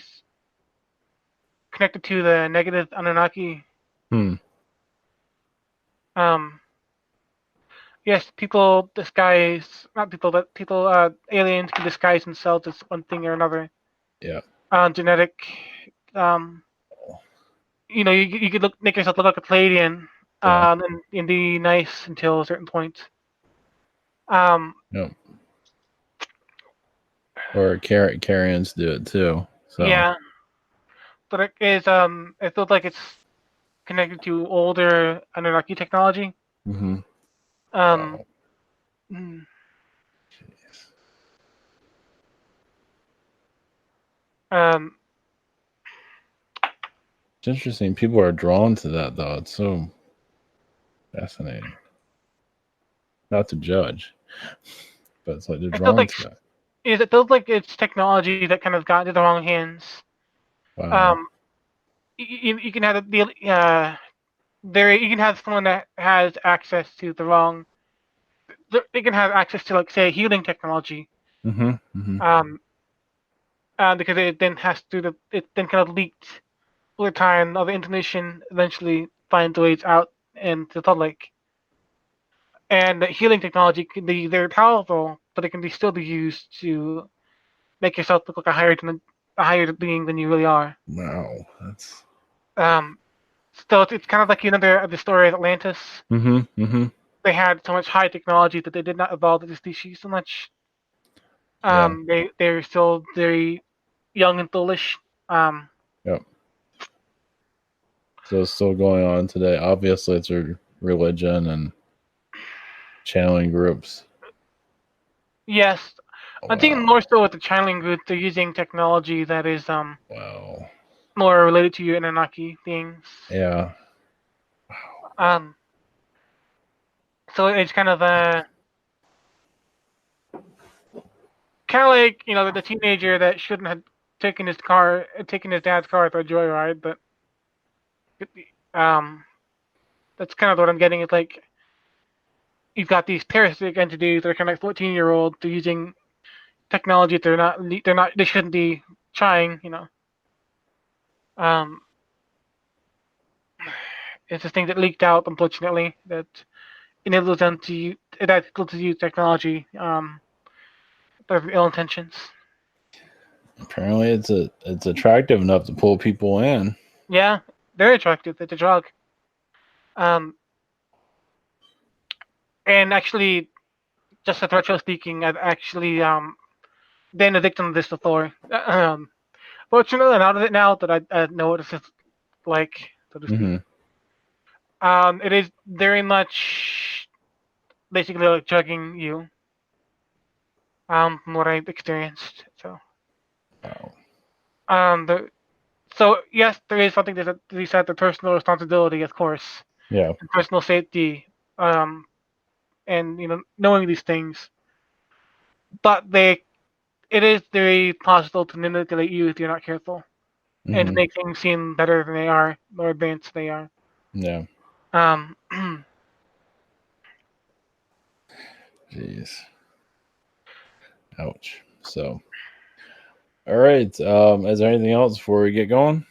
connected to the negative Anunnaki. Hmm. Um, yes, people disguise not people, but people aliens can disguise themselves as one thing or another. Yeah. Genetic. Um, you could make yourself look like a Palladian. Yeah. And be nice until a certain point. Um, Yep. Or carrions do it too. So. yeah, but it feels like it's connected to older Anunnaki technology. Mm-hmm. Um, Wow. mm, Jeez. um, It's interesting. People are drawn to that though. It's so fascinating. Not to judge, but it's like they're it feels drawn like to that. it feels like it's technology that kind of got into the wrong hands. Wow. Um, you can have you can have someone that has access to the wrong. They can have access to like say healing technology. Mm-hmm. Mm-hmm. Um, because it then has to it then kind of leaked over time. All the information eventually finds ways out into the public. And the healing technology can be very powerful, but it can be still be used to make yourself look like a higher being than you really are. Wow. That's. Um, so it's kind of like another the story of Atlantis. Mm-hmm. Mm-hmm. They had so much high technology that they did not evolve as a species so much. Yeah. They're still very young and foolish. Um, Yep. So it's still going on today. Obviously, it's a religion and channeling groups. yes, I'm thinking Wow. more so with the channeling group. They're using technology that is Wow. more related to your Anunnaki things. Yeah. Um, so it's kind of like the teenager that shouldn't have taken his dad's car for a joyride, but um, that's kind of what I'm getting. It's like you've got these parasitic entities that are kind of like 14-year-olds. They're using technology that they shouldn't be trying. Um, it's this thing that leaked out, unfortunately, that enables them to use technology with ill intentions. Apparently, it's attractive enough to pull people in. Yeah, very attractive. It's a drug. Um, and actually, just a retro speaking, I've actually been a victim of this before. Fortunately, I'm out of it now that I know what it's like, so to speak. Mm-hmm. It is very much basically like drugging you, from what I've experienced. So, Wow. the so yes, there is something that you said, the personal responsibility, of course, Yeah. and personal safety, and knowing these things, but it is very possible to manipulate you if you're not careful, and to Mm-hmm. make things seem better than they are, more advanced than they are. Yeah. Um, Jeez. Ouch. So, all right. Is there anything else before we get going?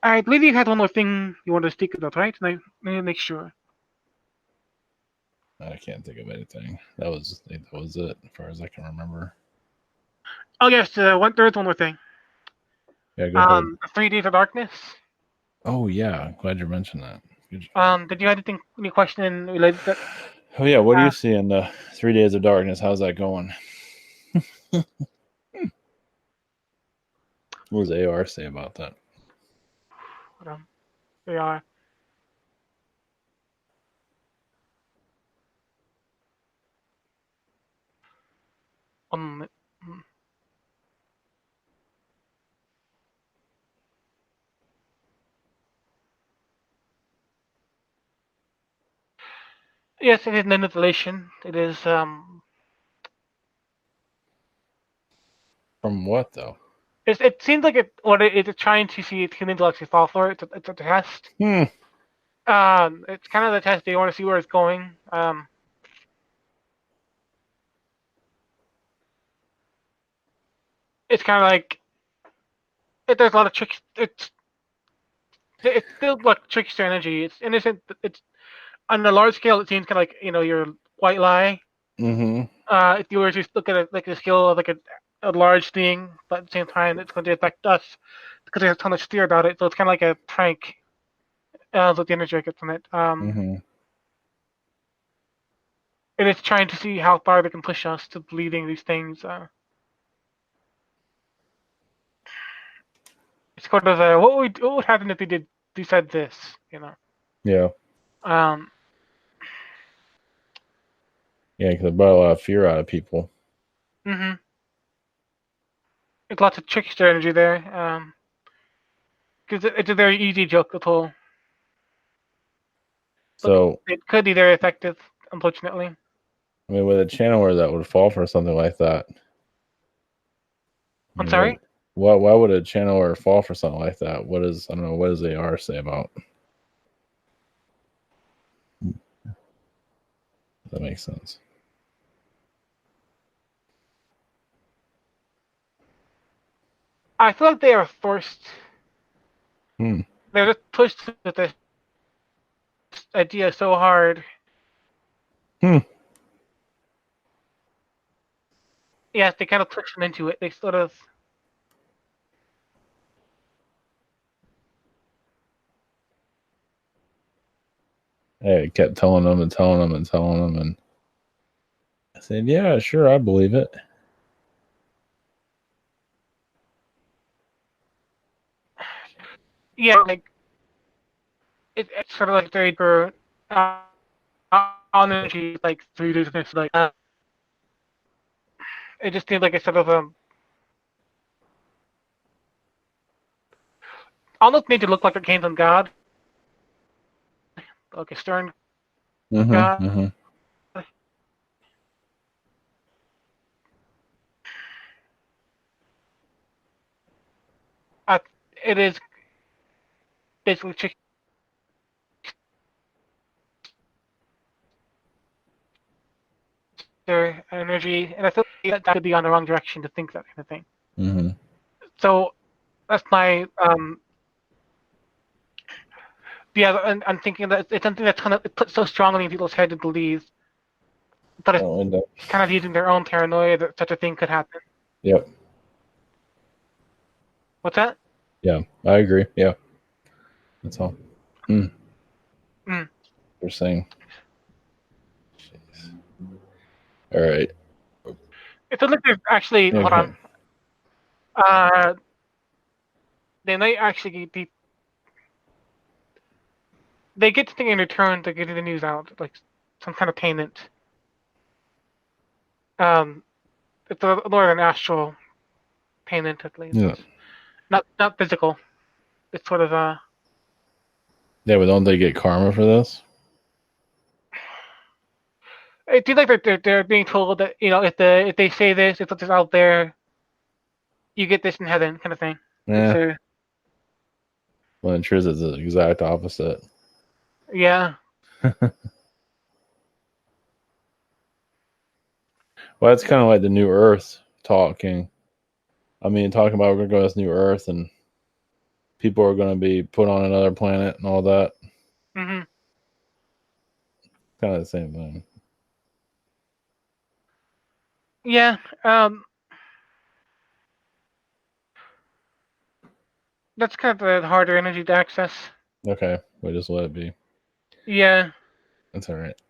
I believe you had one more thing you wanted to speak about, right? Let me make sure. I can't think of anything. That was it, as far as I can remember. Oh yes, there's one more thing. Yeah, go ahead. 3 Days of Darkness. Oh yeah, glad you mentioned that. Good job. Did you have any question related to that? Oh yeah, what do you see in the 3 Days of Darkness? How's that going? What does AR say about that? Hold on. They are. Um, yes, it is manipulation. It is From what though? it seems like it's trying to see if humans will actually fall for it. It's a test. Hmm. It's kind of the test. They want to see where it's going. It's kind of like there's a lot of tricks. It's still like trickster energy. It's innocent. It's on a large scale. It seems kind of like your white lie. Mm-hmm. If you were to look at it like the scale of like a large thing, but at the same time it's going to affect us because there's a ton of fear about it. So it's kind of like a prank. With the energy I get from it. Mm-hmm. And it's trying to see how far they can push us to believing these things. It's sort of what would happen if they said this, Yeah. Um, Yeah, because it brought a lot of fear out of people. hmm It's lots of trickster energy there. Because it's a very easy joke to pull, but So, it could be very effective, unfortunately. I mean, with a channeler that would fall for something like that, I I'm mean, sorry. why would a channeler fall for something like that? I don't know, what does AR say about? That makes sense. I feel like they are forced. Hmm. They're just pushed with this idea so hard. Hmm. Yes, they kind of push them into it. They sort of. Hey, it kept telling them and telling them and telling them, and I said, "Yeah, sure, I believe it." Yeah, like it's sort of like very for on energy like through this like it just seems like it's sort of almost made it look like it came from God, like a stern Mm-hmm. God. Mm-hmm. Uh, it is basically their energy, and I feel like that could be on the wrong direction to think that kind of thing. Mm-hmm. So that's my yeah, and I'm thinking that it's something that's kind of put so strongly in people's head to believe, but it's Oh, and kind of using their own paranoia that such a thing could happen. yep. What's that? Yeah, I agree. Yeah, that's all. Mm. Mm. They're saying. Jeez. All right. It feels like there's actually Yeah, hold go on. ahead. Uh, they might actually be they get something in return to getting the news out, like some kind of payment. Um, it's a more than astral payment at least. Yeah. It's not physical. It's sort of Yeah, but don't they get karma for this? it seems like they're being told that if they say this, if it's out there, you get this in heaven, kind of thing. It's Yeah. Well, in truth, it's the exact opposite. yeah. Well, it's kind of like the New Earth talking. I mean, talking about we're going to go to this New Earth and people are going to be put on another planet and all that. hmm Kind of the same thing. Yeah. That's kind of the harder energy to access. Okay, we'll just let it be. Yeah. That's all right.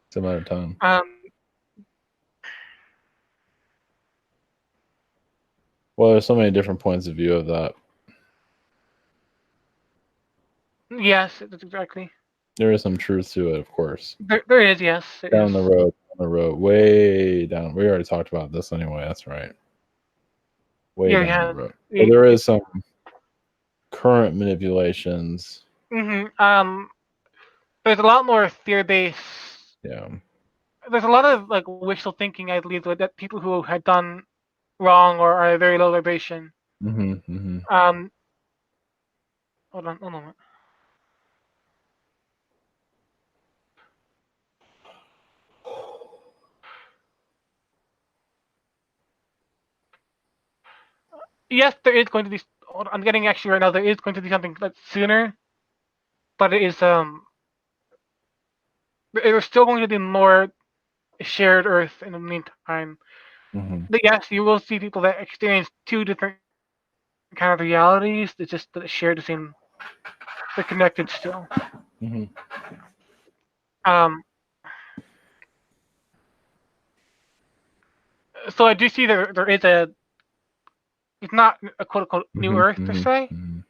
It's a matter of time. Well, there's so many different points of view of that. Yes, that's exactly. There is some truth to it, of course. There is, yes. Down the road, way down. We already talked about this anyway. That's right. Way Yeah, down yeah. the road. But there is some current manipulations. There's a lot more fear-based. Yeah. There's a lot of like wishful thinking, I believe, that people who had done wrong or are very low vibration. Mm-hmm. Hold on a moment. Yes, there is going to be. I'm getting actually right now. There is going to be something that's sooner, but it is there's still going to be more shared Earth in the meantime. Mm-hmm. But yes, you will see people that experience two different kind of realities. It's just that they share the same. They're connected still. Mm-hmm. Um. So I do see there is a. It's not a quote unquote new Earth per se. Mm-hmm.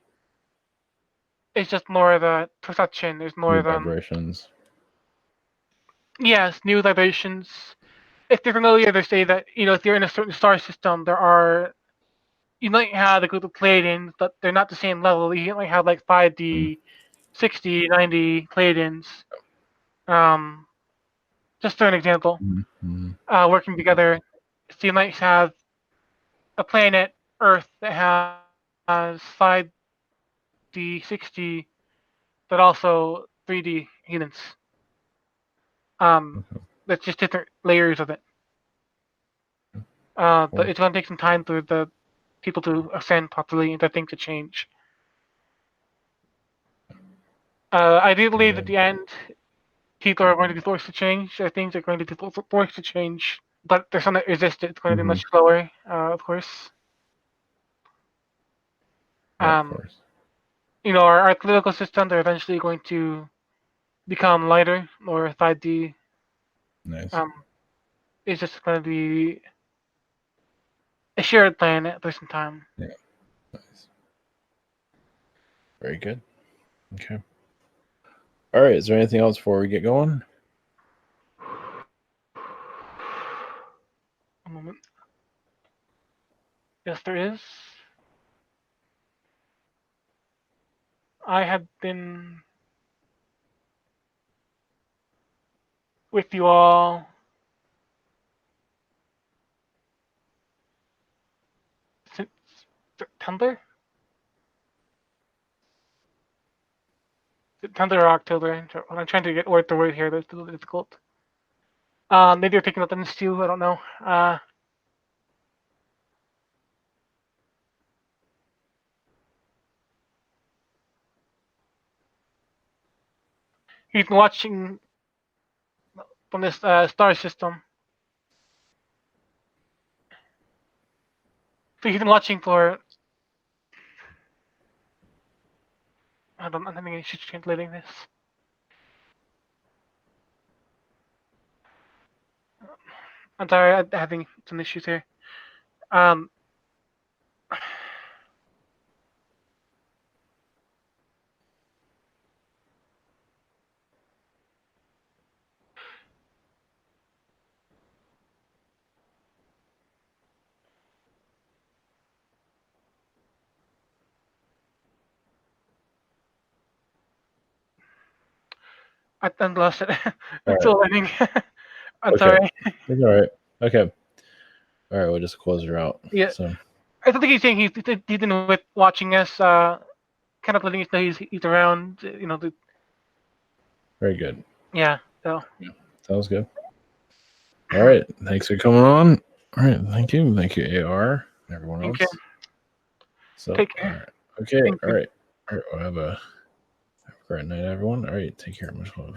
It's just more of a perception. There's more New of vibrations. yes, new vibrations. If you're familiar, they say that if you're in a certain star system, you might have a group of Pleiadians, but they're not the same level. You might have like 5D, 60, 90 Pleiadians. Just for an example, Mm-hmm. working together. So you might have a planet, Earth, that has 5D, 60, but also 3D humans. That's just different layers of it. But it's going to take some time for the people to ascend properly and for things to change. I do believe at the end, people are going to be forced to change. Things are going to be forced to change, but there's some that resist it. It's going to be much slower, of course. Yeah, of course. Our political systems are eventually going to become lighter, or 5D. Nice. It's just going to be a shared planet for some time. Yeah. Nice. Very good. Okay. All right. Is there anything else before we get going? A moment. Yes, there is. I have been with you all since September? September or October. I'm trying to get word to word here. That's a little difficult. Maybe you're picking up on this too. I don't know. He's been watching from this star system. So he's been watching for. I think I should translating this. I'm sorry, I'm having some issues here. Um, I lost it. I'm still learning. I'm Okay. sorry. It's all right. Okay. All right. We'll just close her out. Yeah. So. I don't think he's saying he's been with watching us, kind of letting us know he's around. Very good. Yeah. So. Yeah. Sounds good. All right. Thanks for coming on. All right. Thank you. Thank you, AR. Everyone else. Okay. So. Take care. All right. Okay. Thank All you. right. All right. We'll have a great night, everyone. All right. Take care. Much love.